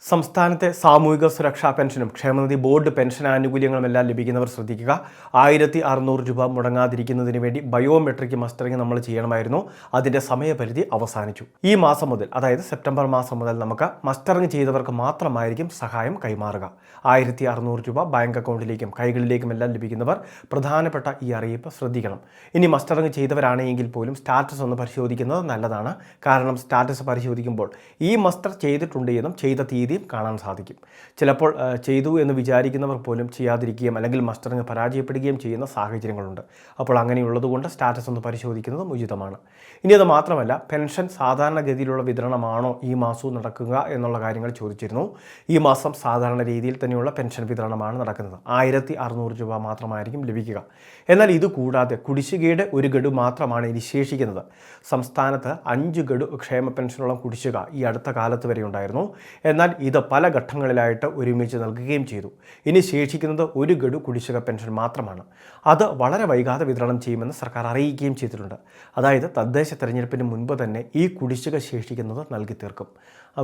സംസ്ഥാനത്തെ സാമൂഹിക സുരക്ഷാ പെൻഷനും ക്ഷേമനിധി ബോർഡ് പെൻഷൻ ആനുകൂല്യങ്ങളുമെല്ലാം ലഭിക്കുന്നവർ ശ്രദ്ധിക്കുക. 1600 രൂപ മുടങ്ങാതിരിക്കുന്നതിന് വേണ്ടി ബയോമെട്രിക് മസ്റ്ററിംഗ് നമ്മൾ ചെയ്യണമായിരുന്നു. അതിൻ്റെ സമയപരിധി അവസാനിച്ചു. ഈ മാസം മുതൽ, അതായത് സെപ്റ്റംബർ മാസം മുതൽ നമുക്ക് മസ്റ്ററിംഗ് ചെയ്തവർക്ക് മാത്രമായിരിക്കും സഹായം കൈമാറുക. 1600 രൂപ ബാങ്ക് അക്കൗണ്ടിലേക്കും കൈകളിലേക്കും എല്ലാം ലഭിക്കുന്നവർ പ്രധാനപ്പെട്ട ഈ അറിയിപ്പ് ശ്രദ്ധിക്കണം. ഇനി മസ്റ്ററിംഗ് ചെയ്തവരാണെങ്കിൽ പോലും സ്റ്റാറ്റസ് ഒന്ന് പരിശോധിക്കുന്നത് നല്ലതാണ്. കാരണം സ്റ്റാറ്റസ് പരിശോധിക്കുമ്പോൾ ഈ മസ്റ്റർ ചെയ്തിട്ടുണ്ട് എന്നും ചെയ്ത തീയതിയും കാണാൻ സാധിക്കും. ചിലപ്പോൾ ചെയ്തു എന്ന് വിചാരിക്കുന്നവർ പോലും ചെയ്യാതിരിക്കുകയും അല്ലെങ്കിൽ മസ്റ്ററിംഗ് പരാജയപ്പെടുകയും ചെയ്യുന്ന സാഹചര്യങ്ങളുണ്ട്. അപ്പോൾ അങ്ങനെയുള്ളതുകൊണ്ട് സ്റ്റാറ്റസ് ഒന്ന് പരിശോധിക്കുന്നത് ഉചിതമാണ്. ഇനി അത് മാത്രമല്ല, പെൻഷൻ സാധാരണഗതിയിലുള്ള വിതരണമാണോ ഈ മാസവും നടക്കുക എന്നുള്ള കാര്യങ്ങൾ ചോദിച്ചിരുന്നു. ഈ മാസം സാധാരണ രീതിയിൽ തന്നെയുള്ള പെൻഷൻ വിതരണമാണ് നടക്കുന്നത്. 1600 രൂപ മാത്രമായിരിക്കും ലഭിക്കുക. എന്നാൽ ഇത് കൂടാതെ കുടിശ്ശികയുടെ ഒരു ഗഡു മാത്രമാണ് ഇനി ശേഷിക്കുന്നത്. സംസ്ഥാനത്ത് 5 ഗഡു ക്ഷേമ പെൻഷനോളം കുടിശ്ശിക ഈ അടുത്ത കാലത്ത് വരെ ഉണ്ടായിരുന്നു. എന്നാൽ ഇത് പല ഘട്ടങ്ങളിലായിട്ട് ഒരുമിച്ച് നൽകുകയും ചെയ്തു. ഇനി ശേഷിക്കുന്നത് 1 ഗഡു കുടിശ്ശിക പെൻഷൻ മാത്രമാണ്. അത് വളരെ വൈകാതെ വിതരണം ചെയ്യുമെന്ന് സർക്കാർ അറിയിക്കുകയും ചെയ്തിട്ടുണ്ട്. അതായത് തദ്ദേശ തെരഞ്ഞെടുപ്പിന് മുൻപ് തന്നെ ഈ കുടിശ്ശിക ശേഷിക്കുന്നത് നൽകി തീർക്കും.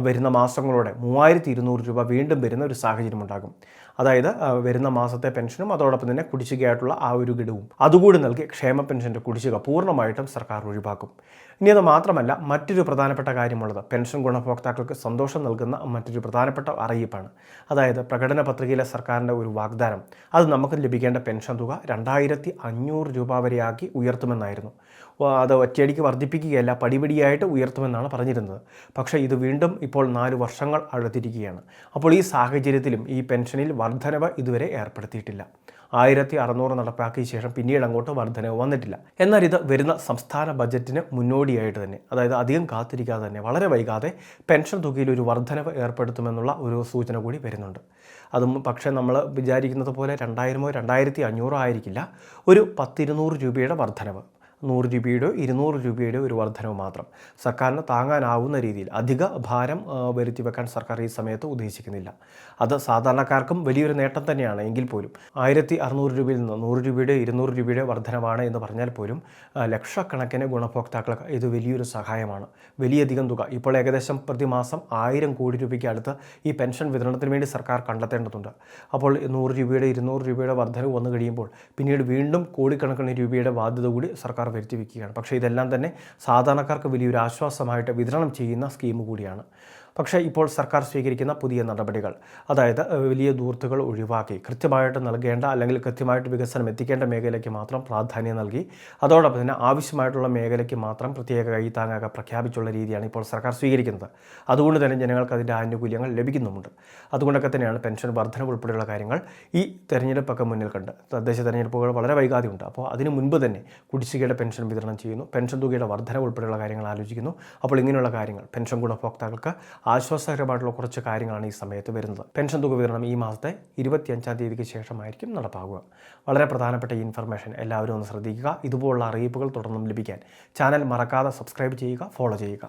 വരുന്ന മാസങ്ങളോടെ 3200 രൂപ വീണ്ടും വരുന്ന ഒരു സാഹചര്യം ഉണ്ടാകും. അതായത് വരുന്ന മാസത്തെ പെൻഷനും അതോടൊപ്പം തന്നെ കുടിശ്ശികയായിട്ടുള്ള ആ ഒരു ഗഡുവും അതുകൂടി നൽകി ക്ഷേമ പെൻഷൻ്റെ കുടിശ്ശിക പൂർണ്ണമായിട്ടും സർക്കാർ ഒഴിവാക്കും. ഇനി അത് മാത്രമല്ല, മറ്റൊരു പ്രധാനപ്പെട്ട കാര്യമുള്ളത് പെൻഷൻ ഗുണഭോക്താക്കൾക്ക് സന്തോഷം നൽകുന്ന മറ്റൊരു പ്രധാനപ്പെട്ട അറിയിപ്പാണ്. അതായത് പ്രകടന പത്രികയിലെ സർക്കാരിൻ്റെ ഒരു വാഗ്ദാനം, അത് നമുക്ക് ലഭിക്കേണ്ട പെൻഷൻ തുക 2500 രൂപ വരെയാക്കി ഉയർത്തുമെന്നായിരുന്നു. അത് ഒറ്റയടിക്ക് വർദ്ധിപ്പിക്കുകയല്ല, പടിപടിയായിട്ട് ഉയർത്തുമെന്നാണ് പറഞ്ഞിരുന്നത്. പക്ഷേ ഇത് വീണ്ടും ഇപ്പോൾ 4 വർഷങ്ങൾ അടുത്തിരിക്കുകയാണ്. അപ്പോൾ ഈ സാഹചര്യത്തിലും ഈ പെൻഷനിൽ വർധനവ് ഇതുവരെ ഏർപ്പെടുത്തിയിട്ടില്ല. 1600 നടപ്പാക്കിയ ശേഷം പിന്നീട് അങ്ങോട്ട് വർധനവ് വന്നിട്ടില്ല. എന്നാൽ ഇത് വരുന്ന സംസ്ഥാന ബജറ്റിന് മുന്നോടിയായിട്ട് തന്നെ, അതായത് അധികം കാത്തിരിക്കാതെ തന്നെ വളരെ വൈകാതെ പെൻഷൻ തുകയിൽ ഒരു വർധനവ് ഏർപ്പെടുത്തുമെന്നുള്ള ഒരു സൂചന കൂടി വരുന്നുണ്ട്. അതും പക്ഷേ നമ്മൾ വിചാരിക്കുന്നത് പോലെ 2000-ഓ 2500 ആയിരിക്കില്ല. ഒരു 10-200 രൂപയുടെ വർധനവ്, 100 രൂപയുടെയോ 200 രൂപയുടെയോ ഒരു വർധനവ് മാത്രം സർക്കാരിന് താങ്ങാനാവുന്ന രീതിയിൽ അധിക ഭാരം വരുത്തി വെക്കാൻ സർക്കാർ ഈ സമയത്ത് ഉദ്ദേശിക്കുന്നില്ല. അത് സാധാരണക്കാർക്കും വലിയൊരു നേട്ടം തന്നെയാണ്. എങ്കിൽ പോലും 1600 രൂപയിൽ നിന്ന് 100 രൂപയുടെ 200 രൂപയുടെ വർധനവാണ് എന്ന് പറഞ്ഞാൽ പോലും ലക്ഷക്കണക്കിന് ഗുണഭോക്താക്കൾക്ക് ഇത് വലിയൊരു സഹായമാണ്. വലിയധികം തുക ഇപ്പോൾ ഏകദേശം പ്രതിമാസം 1000 കോടി രൂപയ്ക്ക് അടുത്ത് ഈ പെൻഷൻ വിതരണത്തിന് വേണ്ടി സർക്കാർ കണ്ടെത്തേണ്ടതുണ്ട്. അപ്പോൾ 100 രൂപയുടെ 200 രൂപയുടെ വർധനവ് വന്നു കഴിയുമ്പോൾ പിന്നീട് വീണ്ടും കോടിക്കണക്കിന് രൂപയുടെ ബാധ്യത കൂടി സർക്കാർ വരുത്തി വയ്ക്കുകയാണ്. പക്ഷേ ഇതെല്ലാം തന്നെ സാധാരണക്കാർക്ക് വലിയൊരു ആശ്വാസമായിട്ട് വിതരണം ചെയ്യുന്ന സ്കീം കൂടിയാണ്. പക്ഷേ ഇപ്പോൾ സർക്കാർ സ്വീകരിക്കുന്ന പുതിയ നടപടികൾ, അതായത് വലിയ ദൂർത്തുകൾ ഒഴിവാക്കി കൃത്യമായിട്ട് നൽകേണ്ട അല്ലെങ്കിൽ കൃത്യമായിട്ട് വികസനം എത്തിക്കേണ്ട മേഖലയ്ക്ക് മാത്രം പ്രാധാന്യം നൽകി അതോടൊപ്പം തന്നെ ആവശ്യമായിട്ടുള്ള മേഖലയ്ക്ക് മാത്രം പ്രത്യേക കൈത്താങ്ങാക പ്രഖ്യാപിച്ചുള്ള രീതിയാണ് ഇപ്പോൾ സർക്കാർ സ്വീകരിക്കുന്നത്. അതുകൊണ്ട് തന്നെ ജനങ്ങൾക്ക് അതിൻ്റെ ആനുകൂല്യങ്ങൾ ലഭിക്കുന്നുമുണ്ട്. അതുകൊണ്ടൊക്കെ തന്നെയാണ് പെൻഷൻ വർധന ഉൾപ്പെടെയുള്ള കാര്യങ്ങൾ ഈ തെരഞ്ഞെടുപ്പൊക്കെ മുന്നിൽ കണ്ട്, തദ്ദേശ തെരഞ്ഞെടുപ്പുകൾ വളരെ വൈകാതെയുണ്ട്. അപ്പോൾ അതിന് മുൻപ് തന്നെ കുടിശ്ശികയുടെ പെൻഷൻ വിതരണം ചെയ്യുന്നു, പെൻഷൻ തുകയുടെ വർധന ഉൾപ്പെടെയുള്ള കാര്യങ്ങൾ ആലോചിക്കുന്നു. അപ്പോൾ ഇങ്ങനെയുള്ള കാര്യങ്ങൾ പെൻഷൻ ഗുണഭോക്താക്കൾക്ക് ആശ്വാസകരമായിട്ടുള്ള കുറച്ച് കാര്യങ്ങളാണ് ഈ സമയത്ത് വരുന്നത്. പെൻഷൻ തുക വിതരണം ഈ മാസത്തെ 25-ാം തീയതിക്ക് ശേഷമായിരിക്കും നടപ്പാകുക. വളരെ പ്രധാനപ്പെട്ട ഈ ഇൻഫർമേഷൻ എല്ലാവരും ഒന്ന് ശ്രദ്ധിക്കുക. ഇതുപോലുള്ള അറിയിപ്പുകൾ തുടർന്നും ലഭിക്കാൻ ചാനൽ മറക്കാതെ സബ്സ്ക്രൈബ് ചെയ്യുക, ഫോളോ ചെയ്യുക.